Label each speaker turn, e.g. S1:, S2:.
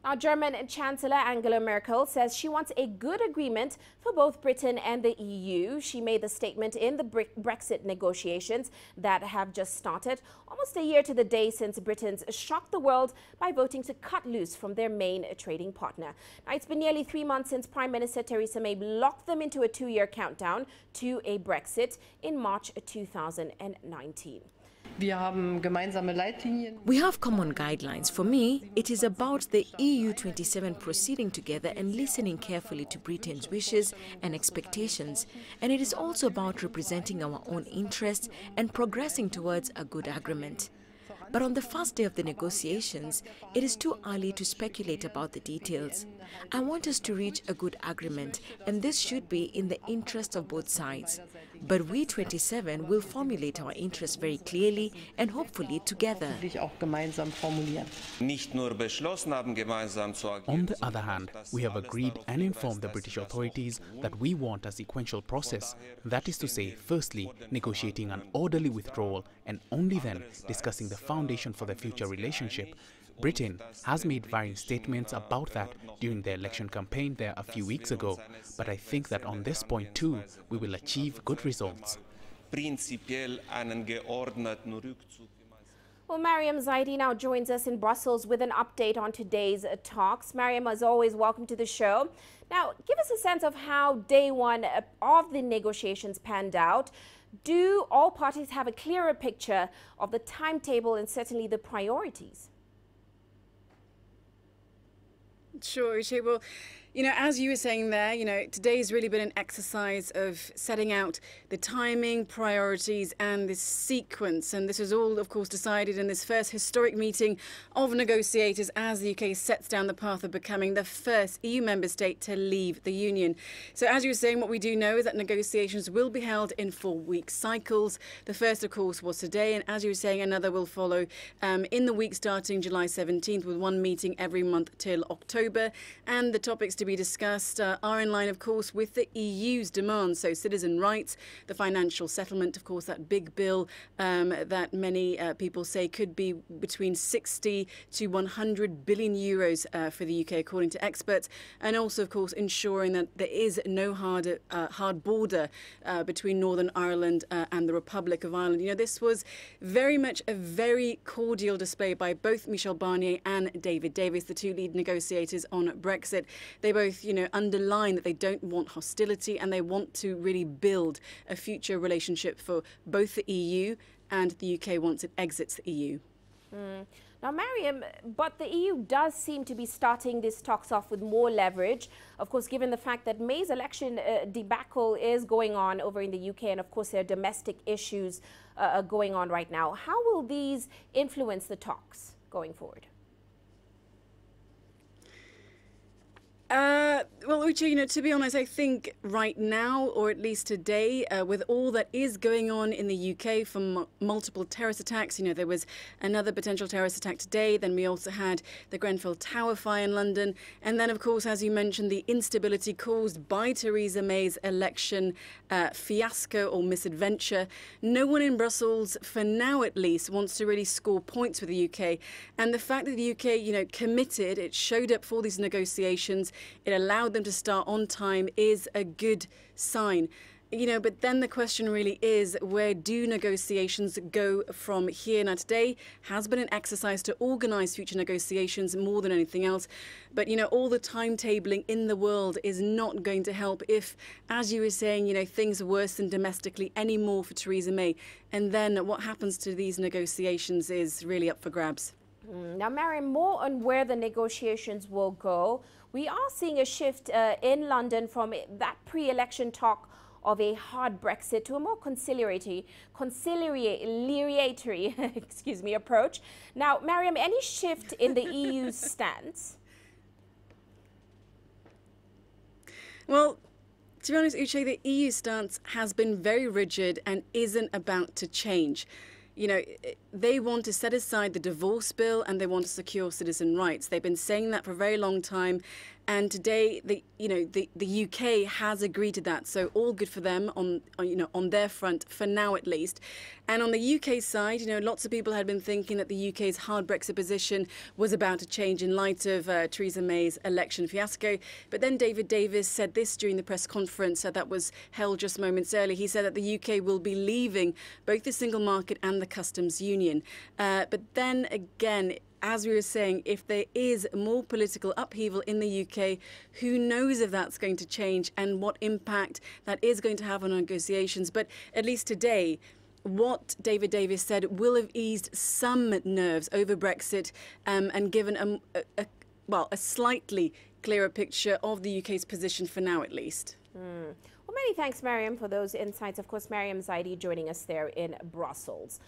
S1: Now, German Chancellor Angela Merkel says she wants a good agreement for both Britain and the EU. She made the statement in the Brexit negotiations that have just started, almost a year to the day since Britons shocked the world by voting to cut loose from their main trading partner. Now, it's been nearly 3 months since Prime Minister Theresa May locked them into a 2-year countdown to a Brexit in March 2019.
S2: We have common
S3: guidelines. For me, it is about the EU27 proceeding together and listening carefully to Britain's wishes and expectations. And it is also about representing our own interests and progressing towards a good agreement. But on the first day of the negotiations, it is too early to speculate about the details. I want us to reach a good agreement, and this should be in the interest of both sides. But we 27 will formulate our interests very clearly and hopefully together.
S4: On the other hand, we have agreed and informed the British authorities that we want a sequential process. That is to say, firstly, negotiating an orderly withdrawal and only then discussing the foundation for the future relationship. Britain has made varying statements about that during the election campaign there a few weeks ago, but I think that on this point too, we will achieve good results.
S1: Well, Mariam Zaidi now joins us in Brussels with an update on today's talks. Mariam, as always, welcome to the show. Now, give us a sense of how day one of the negotiations panned out. Do all parties have a clearer picture of the timetable and certainly the priorities?
S5: Sure, Uche. Well, as you were saying there, today has really been an exercise of setting out the timing, priorities and the sequence. And this was all, of course, decided in this first historic meeting of negotiators as the UK sets down the path of becoming the first EU member state to leave the Union. So as you were saying, what we do know is that negotiations will be held in 4-week cycles. The first, of course, was today. And as you were saying, another will follow in the week starting July 17th with one meeting every month till October. And the topics to be discussed are in line, of course, with the EU's demands. So citizen rights, the financial settlement, of course, that big bill that many people say could be between 60 to 100 billion euros for the UK, according to experts. And also, of course, ensuring that there is no hard border between Northern Ireland and the Republic of Ireland. This was very much a very cordial display by both Michel Barnier and David Davis, the two lead negotiators on Brexit. They both, underline that they don't want hostility and they want to really build a future relationship for both the EU and the UK once it exits the EU.
S1: Now, Mariam, but the EU does seem to be starting these talks off with more leverage, of course, given the fact that May's election debacle is going on over in the UK and, of course, there are domestic issues going on right now. How will these influence the talks going forward?
S5: Well, Uche, to be honest, I think right now, or at least today, with all that is going on in the UK from multiple terrorist attacks, there was another potential terrorist attack today. Then we also had the Grenfell Tower fire in London. And then, of course, as you mentioned, the instability caused by Theresa May's election fiasco or misadventure. No one in Brussels, for now at least, wants to really score points with the UK. And the fact that the UK, committed, it showed up for these negotiations, it allowed them to start on time is a good sign. But then the question really is, where do negotiations go from here? Now, today has been an exercise to organise future negotiations more than anything else. But, all the timetabling in the world is not going to help if, as you were saying, things worsen domestically anymore for Theresa May. And then what happens to these negotiations is really up for grabs.
S1: Now, Mariam, more on where the negotiations will go. We are seeing a shift in London from that pre-election talk of a hard Brexit to a more conciliatory approach. Now, Mariam, any shift in the EU's stance?
S5: Well, to be honest, Uche, the EU stance has been very rigid and isn't about to change. They want to set aside the divorce bill and they want to secure citizen rights. They've been saying that for a very long time. And today, the UK has agreed to that. So all good for them on their front for now at least. And on the UK side, lots of people had been thinking that the UK's hard Brexit position was about to change in light of Theresa May's election fiasco. But then David Davis said this during the press conference that was held just moments earlier. He said that the UK will be leaving both the single market and the customs union. But then again, as we were saying, if there is more political upheaval in the UK, who knows if that's going to change and what impact that is going to have on negotiations. But at least today, what David Davis said will have eased some nerves over Brexit and given a slightly clearer picture of the UK's position for now, at least.
S1: Well, many thanks, Mariam, for those insights. Of course, Mariam Zaidi joining us there in Brussels.